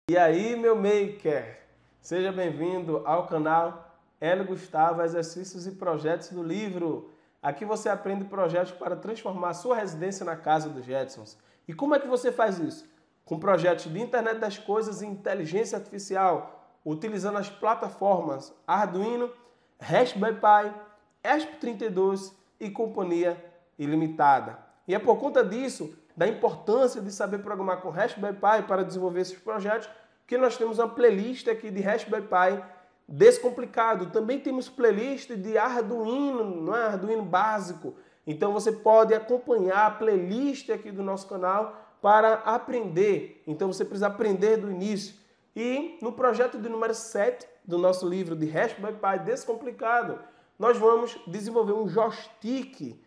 E aí, meu maker, seja bem-vindo ao canal Hélio Gustavo, Exercícios e Projetos do Livro. Aqui você aprende projetos para transformar a sua residência na casa dos Jetsons. E como é que você faz isso? Com projetos de internet das coisas e inteligência artificial, utilizando as plataformas Arduino, Raspberry Pi, ESP32 e companhia ilimitada. E é por conta disso, da importância de saber programar com Raspberry Pi para desenvolver esses projetos, que nós temos uma playlist aqui de Raspberry Pi descomplicado. Também temos playlist de Arduino, não é? Arduino básico. Então você pode acompanhar a playlist aqui do nosso canal para aprender. Então você precisa aprender do início. E no projeto de número 7 do nosso livro de Raspberry Pi descomplicado, nós vamos desenvolver um joystick.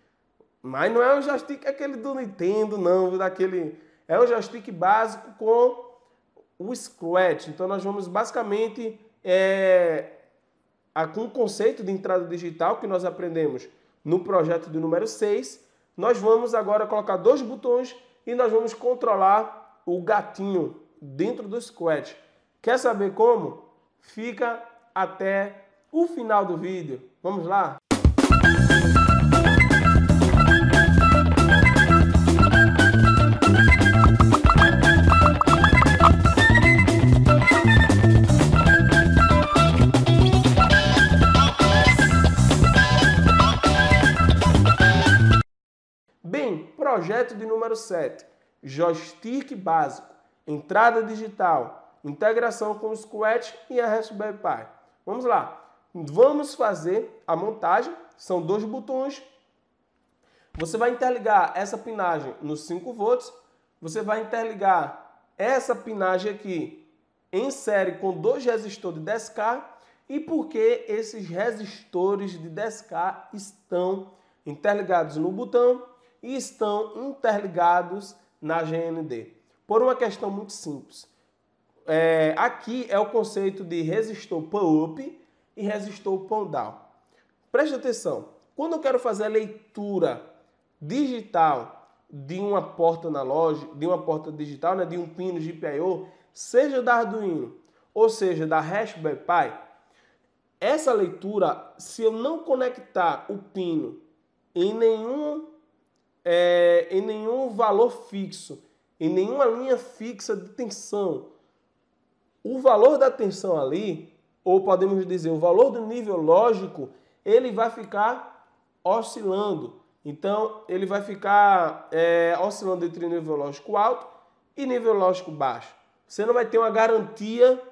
Mas não é um joystick aquele do Nintendo, não. É um joystick básico com o Scratch. Então nós vamos basicamente com o conceito de entrada digital que nós aprendemos no projeto de número 6. Nós vamos agora colocar dois botões e nós vamos controlar o gatinho dentro do Scratch. Quer saber como? Fica até o final do vídeo. Vamos lá? Bem, projeto de número 7, joystick básico, entrada digital, integração com o Scratch e a Raspberry Pi. Vamos lá, vamos fazer a montagem, são dois botões. Você vai interligar essa pinagem nos 5 volts, você vai interligar essa pinagem aqui em série com dois resistores de 10K. E por que esses resistores de 10K estão interligados no botão e estão interligados na GND? Por uma questão muito simples. Aqui é o conceito de resistor pull-up e resistor pull-down. Preste atenção. Quando eu quero fazer a leitura digital de uma porta analógica, de uma porta digital, né, de um pino GPIO, seja da Arduino ou seja da Raspberry Pi, essa leitura, se eu não conectar o pino em nenhum valor fixo, em nenhuma linha fixa de tensão, o valor da tensão ali, ou podemos dizer, o valor do nível lógico, ele vai ficar oscilando. Então, ele vai ficar oscilando entre nível lógico alto e nível lógico baixo. Você não vai ter uma garantia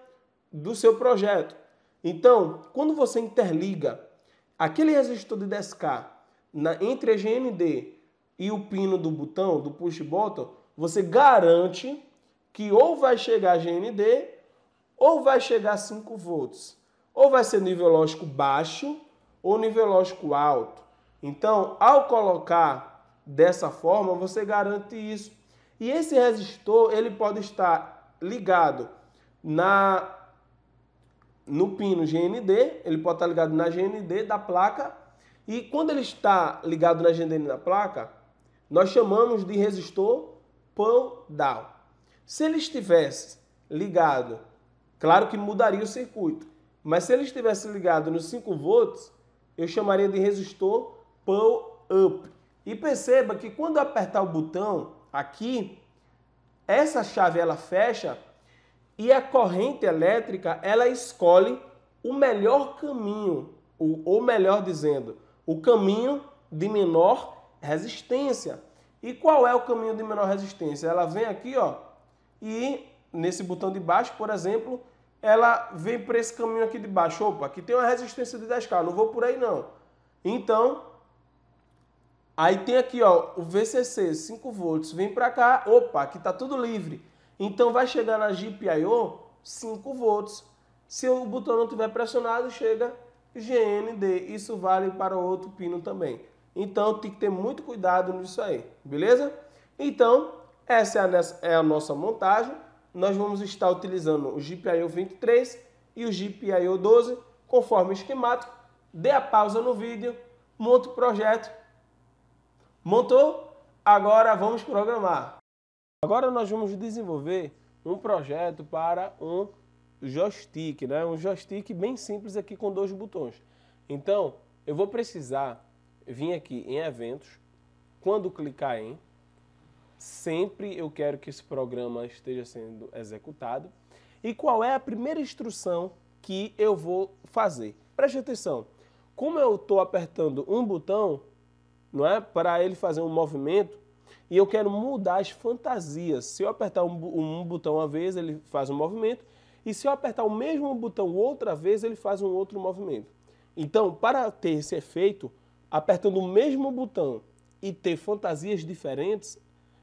do seu projeto. Então, quando você interliga aquele resistor de 10K entre a GND e o pino do botão, do push button, você garante que ou vai chegar a GND ou vai chegar a 5 volts. Ou vai ser nível lógico baixo ou nível lógico alto. Então, ao colocar dessa forma, você garante isso. E esse resistor, ele pode estar ligado no pino GND, ele pode estar ligado na GND da placa. E quando ele está ligado na GND da placa, nós chamamos de resistor pull-down. Se ele estivesse ligado, claro que mudaria o circuito, mas se ele estivesse ligado nos 5 volts, eu chamaria de resistor pull-up. E perceba que quando eu apertar o botão aqui, essa chave ela fecha e a corrente elétrica ela escolhe o melhor caminho, ou melhor dizendo, o caminho de menor resistência. E qual é o caminho de menor resistência? Ela vem aqui, ó, e nesse botão de baixo, por exemplo, ela vem para esse caminho aqui de baixo. Opa, aqui tem uma resistência de 10K, não vou por aí não. Então, aí tem aqui, ó, o VCC, 5 volts, vem para cá, opa, aqui está tudo livre. Então vai chegar na GPIO 5 volts. Se o botão não estiver pressionado, chega GND. Isso vale para o outro pino também. Então tem que ter muito cuidado nisso aí, beleza? Então, essa é a nossa montagem. Nós vamos estar utilizando o GPIO 23 e o GPIO 12, conforme o esquemático. Dê a pausa no vídeo, monte o projeto. Montou? Agora vamos programar. Agora nós vamos desenvolver um projeto para um joystick, né? Um joystick bem simples aqui com 2 botões. Então, eu vou precisar vir aqui em eventos, quando clicar em, sempre eu quero que esse programa esteja sendo executado. E qual é a primeira instrução que eu vou fazer? Preste atenção, como eu estou apertando um botão, não é, para ele fazer um movimento, e eu quero mudar as fantasias. Se eu apertar um botão uma vez, ele faz um movimento, e se eu apertar o mesmo botão outra vez, ele faz um outro movimento. Então, para ter esse efeito, apertando o mesmo botão e ter fantasias diferentes,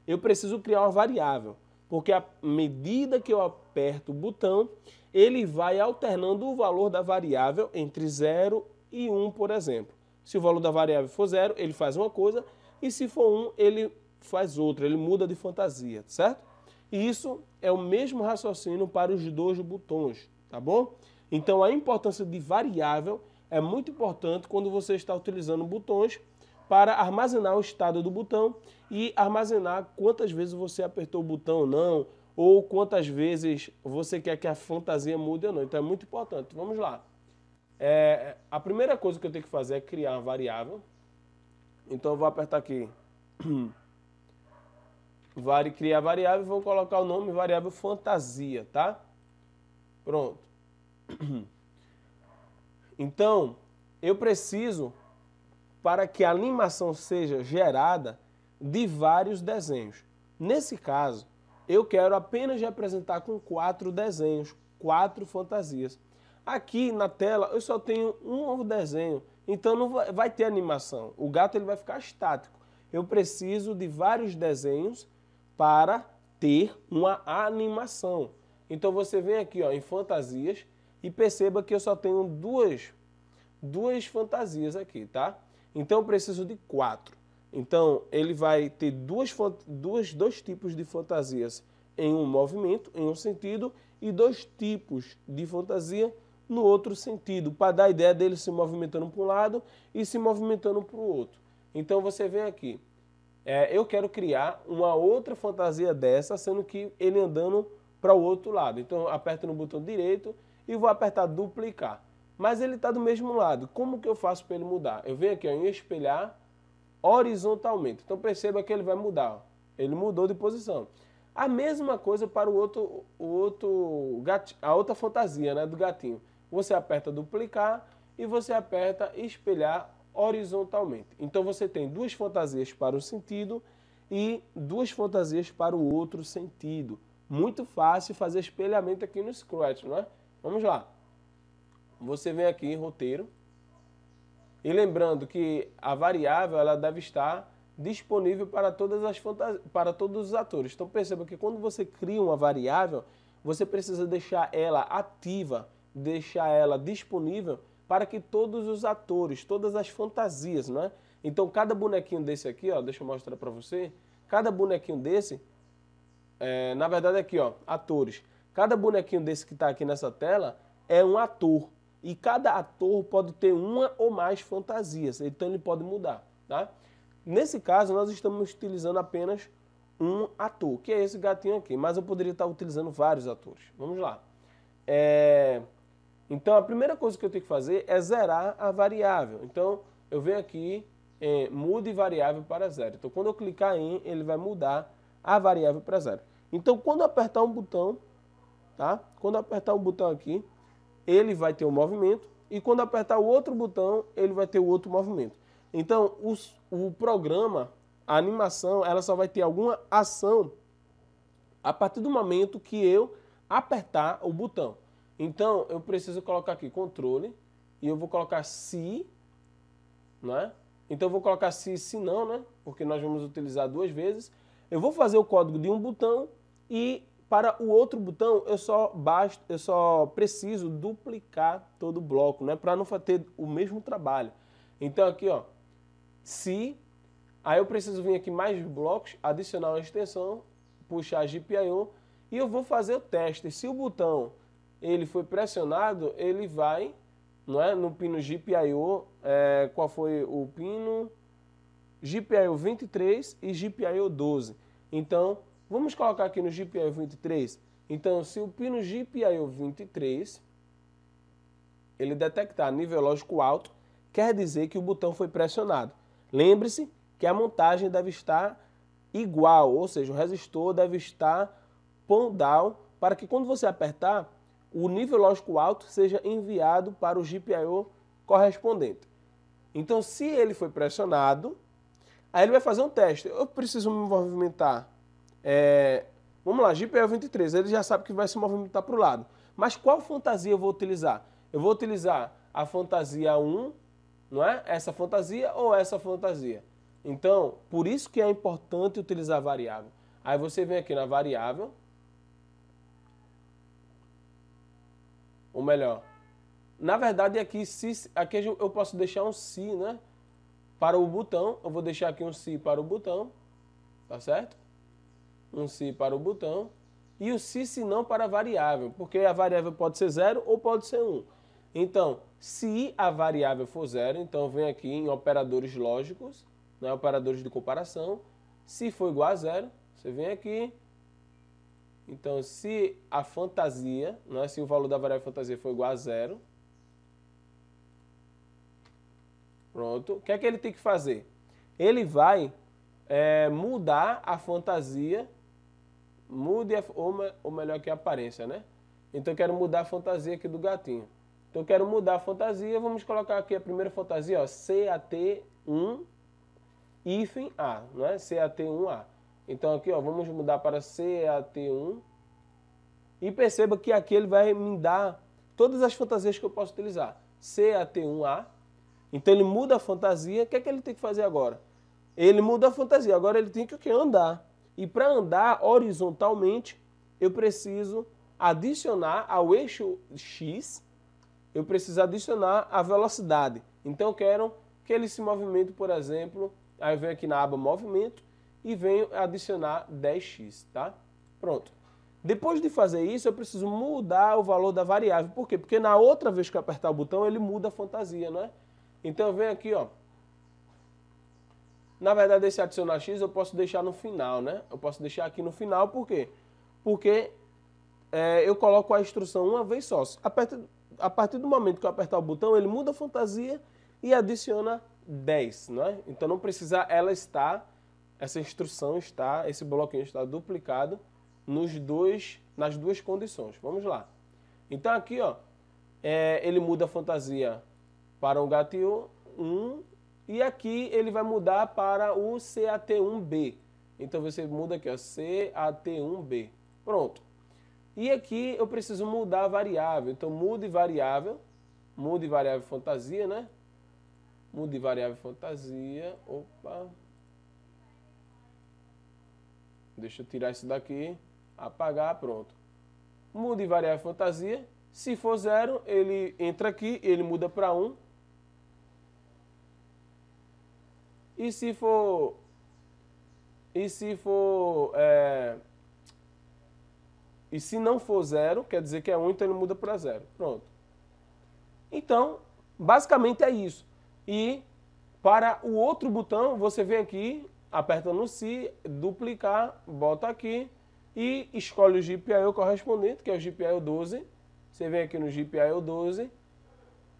eu preciso criar uma variável, porque à medida que eu aperto o botão, ele vai alternando o valor da variável entre 0 e 1, por exemplo. Se o valor da variável for 0, ele faz uma coisa, e se for 1, ele faz outra, ele muda de fantasia, certo? E isso é o mesmo raciocínio para os 2 botões, tá bom? Então a importância de variável é muito importante quando você está utilizando botões para armazenar o estado do botão e armazenar quantas vezes você apertou o botão ou não, ou quantas vezes você quer que a fantasia mude ou não. Então é muito importante. Vamos lá. A primeira coisa que eu tenho que fazer é criar uma variável. Então eu vou apertar aqui criar variável e vou colocar o nome variável fantasia, tá? Pronto. Então, eu preciso, para que a animação seja gerada, de vários desenhos. Nesse caso, eu quero apenas representar com 4 desenhos, 4 fantasias. Aqui na tela eu só tenho um desenho, então não vai ter animação. O gato ele vai ficar estático. Eu preciso de vários desenhos para ter uma animação. Então você vem aqui ó, em fantasias e perceba que eu só tenho duas fantasias aqui, tá? Então eu preciso de 4. Então ele vai ter dois tipos de fantasias em um movimento, em um sentido, e 2 tipos de fantasia no outro sentido, para dar a ideia dele se movimentando para um lado e se movimentando para o outro. Então você vem aqui, eu quero criar uma outra fantasia dessa, sendo que ele andando para o outro lado. Então eu aperto no botão direito e vou apertar duplicar. Mas ele está do mesmo lado. Como que eu faço para ele mudar? Eu venho aqui ó, em espelhar horizontalmente. Então perceba que ele vai mudar. Ó. Ele mudou de posição. A mesma coisa para a outra fantasia, né, do gatinho. Você aperta duplicar e você aperta espelhar horizontalmente. Então você tem 2 fantasias para um sentido e 2 fantasias para o outro sentido. Muito fácil fazer espelhamento aqui no Scratch, não é? Vamos lá. Você vem aqui em roteiro e lembrando que a variável ela deve estar disponível para todos os atores. Então perceba que quando você cria uma variável, você precisa deixar ela ativa, deixar ela disponível para que todos os atores, todas as fantasias, não é? Então cada bonequinho desse aqui, ó, deixa eu mostrar para você, cada bonequinho desse, na verdade aqui, ó, atores. Cada bonequinho desse que está aqui nessa tela é um ator. E cada ator pode ter uma ou mais fantasias, então ele pode mudar, tá? Nesse caso, nós estamos utilizando apenas um ator, que é esse gatinho aqui, mas eu poderia estar utilizando vários atores. Vamos lá. Então, a primeira coisa que eu tenho que fazer é zerar a variável. Então, eu venho aqui, mude variável para 0. Então, quando eu clicar em, ele vai mudar a variável para 0. Então, quando eu apertar um botão, tá? Quando eu apertar um botão aqui, ele vai ter um movimento, e quando apertar o outro botão, ele vai ter o outro movimento. Então, o programa, a animação, ela só vai ter alguma ação a partir do momento que eu apertar o botão. Então, eu preciso colocar aqui controle, e eu vou colocar se, né? Então, eu vou colocar se não, né? Porque nós vamos utilizar 2 vezes. Eu vou fazer o código de um botão e para o outro botão, eu só preciso duplicar todo o bloco, né? Para não ter o mesmo trabalho. Então aqui, ó, se, aí eu preciso vir aqui mais blocos, adicionar uma extensão, puxar a GPIO e eu vou fazer o teste. Se o botão ele foi pressionado, ele vai, não é? No pino GPIO, qual foi o pino? GPIO 23 e GPIO 12. Então, vamos colocar aqui no GPIO 23, Então, se o pino GPIO 23 ele detectar nível lógico alto, quer dizer que o botão foi pressionado. Lembre-se que a montagem deve estar igual, ou seja, o resistor deve estar pão down, para que quando você apertar, o nível lógico alto seja enviado para o GPIO correspondente. Então, se ele foi pressionado, aí ele vai fazer um teste. Eu preciso me movimentar. Vamos lá, GPIO 23, ele já sabe que vai se movimentar para o lado. Mas qual fantasia eu vou utilizar? Eu vou utilizar a fantasia 1, não é? Essa fantasia ou essa fantasia? Então, por isso que é importante utilizar a variável. Aí você vem aqui na variável, ou melhor, na verdade aqui eu posso deixar um se, né? Para o botão, eu vou deixar aqui um se para o botão, tá certo? Um se para o botão e o se não para a variável, porque a variável pode ser 0 ou pode ser 1. Então, se a variável for 0, então vem aqui em operadores lógicos, né, operadores de comparação. Se for igual a 0, você vem aqui. Então, se a fantasia, né, se o valor da variável fantasia for igual a 0, pronto. O que é que ele tem que fazer? Ele vai mudar a fantasia, ou melhor que a aparência, né? Então, eu quero mudar a fantasia aqui do gatinho. Então, eu quero mudar a fantasia, vamos colocar aqui a primeira fantasia, ó, CAT1 hífen A, né? CAT1A. Então, aqui, ó, vamos mudar para CAT1 e perceba que aqui ele vai me dar todas as fantasias que eu posso utilizar. CAT1A, então ele muda a fantasia, o que é que ele tem que fazer agora? Ele muda a fantasia, agora ele tem que andar. E para andar horizontalmente, eu preciso adicionar ao eixo X, eu preciso adicionar a velocidade. Então eu quero que ele se movimente, por exemplo, aí eu venho aqui na aba movimento e venho adicionar 10x, tá? Pronto. Depois de fazer isso, eu preciso mudar o valor da variável. Por quê? Porque na outra vez que eu apertar o botão, ele muda a fantasia, não é? Então eu venho aqui, ó. Na verdade, esse adicionar x eu posso deixar no final, né? Eu posso deixar aqui no final, por quê? Porque eu coloco a instrução uma vez só. A partir do momento que eu apertar o botão, ele muda a fantasia e adiciona 10, não é? Então não precisa essa instrução está, esse bloquinho está duplicado nas duas condições. Vamos lá. Então aqui, ó, ele muda a fantasia para um gatilho 1 e aqui ele vai mudar para o CAT1B. Então você muda aqui, ó, CAT1B. Pronto. E aqui eu preciso mudar a variável. Então mude variável fantasia, né? Mude variável fantasia. Opa. Deixa eu tirar isso daqui, apagar, pronto. Mude variável fantasia. Se for 0, ele entra aqui, ele muda para 1. E se não for 0, quer dizer que é 1, então ele muda para 0. Pronto. Então, basicamente é isso. E para o outro botão, você vem aqui, aperta no se, duplicar, bota aqui e escolhe o GPIO correspondente, que é o GPIO 12. Você vem aqui no GPIO 12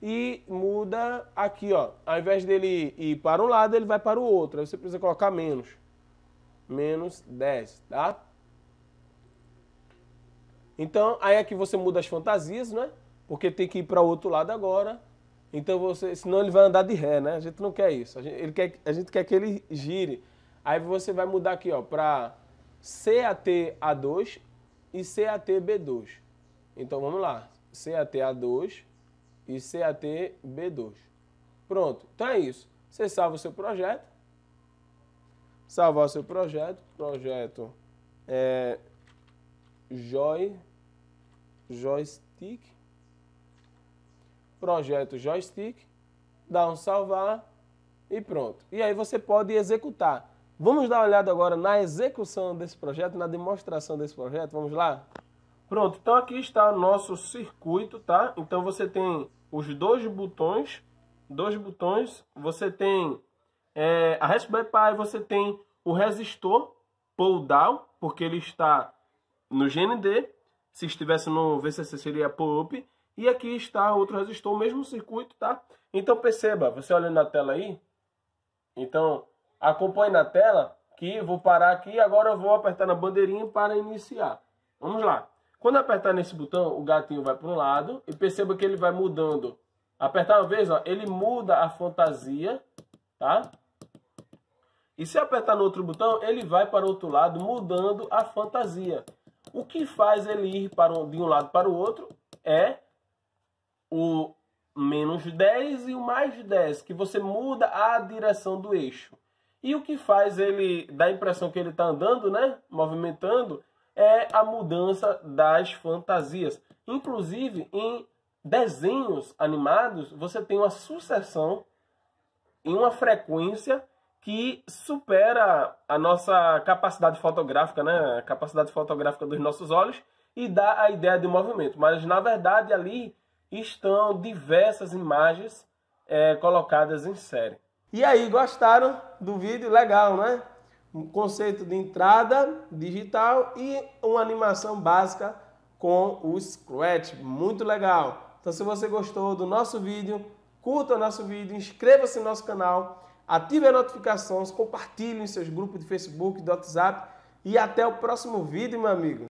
e muda aqui, ó. Ao invés dele ir para um lado, ele vai para o outro. Aí você precisa colocar menos 10, tá? Então, aí aqui você muda as fantasias, né? Porque tem que ir para o outro lado agora. Então, senão ele vai andar de ré, né? A gente não quer isso. A gente quer que ele gire. Aí você vai mudar aqui, ó, para CAT-A2 e CAT-B2. Então, vamos lá. CAT-A2 e CAT-B2. Pronto. Então é isso. Você salva o seu projeto. Salvar o seu projeto. Projeto joystick. Projeto joystick. Dá um salvar e pronto. E aí você pode executar. Vamos dar uma olhada agora na execução desse projeto, na demonstração desse projeto. Vamos lá? Pronto. Então aqui está o nosso circuito, tá? Então você tem os dois botões. Você tem a Raspberry Pi, você tem o resistor pull down, porque ele está no GND, Se estivesse no VCC seria pull-up. E aqui está outro resistor, o mesmo circuito, tá? Então perceba, você olhando na tela aí. Então acompanhe na tela que vou parar aqui e agora eu vou apertar na bandeirinha para iniciar. Vamos lá. Quando apertar nesse botão, o gatinho vai para um lado e perceba que ele vai mudando. Apertar uma vez, ó, ele muda a fantasia, tá? E se apertar no outro botão, ele vai para o outro lado, mudando a fantasia. O que faz ele ir de um lado para o outro é o -10 e o +10, que você muda a direção do eixo. E o que faz ele dar a impressão que ele está andando, né, movimentando, é a mudança das fantasias. Inclusive, em desenhos animados, você tem uma sucessão em uma frequência que supera a nossa capacidade fotográfica, né? A capacidade fotográfica dos nossos olhos e dá a ideia de movimento. Mas, na verdade, ali estão diversas imagens colocadas em série. E aí, gostaram do vídeo? Legal, né? Um conceito de entrada digital e uma animação básica com o Scratch. Muito legal. Então, se você gostou do nosso vídeo, curta o nosso vídeo, inscreva-se no nosso canal, ative as notificações, compartilhe em seus grupos de Facebook, de WhatsApp e até o próximo vídeo, meu amigo.